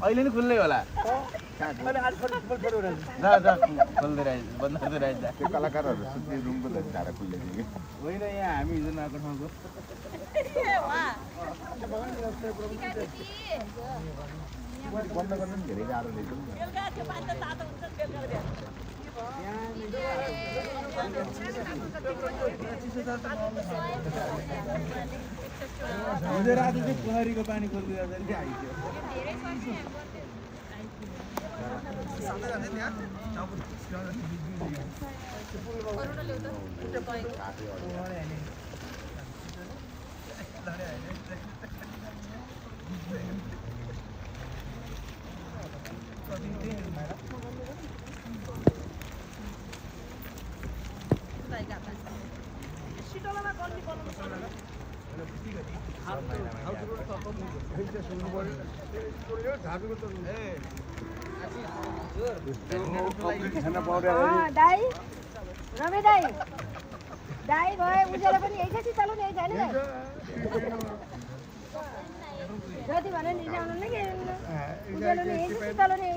अहिले नि खुल्लै होला खोल्दै रहेछ बन्द गर्दै रहेछ त्यो कलाकारहरू सुत्ने रुमको त धारा खुल्लेको कि होइन यहाँ हामी हिजो नआएको ठाउँको बन्द गर्नु पनि धेरै गाह्रो रहेछ नि हिजो राति चाहिँ पोखरीको पानी खोल्दै जाँदाखेरि आइदियो दाई रमे दाई दाई गए उजेर पनि एकैछिन चलाउने है जाने जति भने नि ल्याउनु नै उजेर नि एकैछिन चलाउने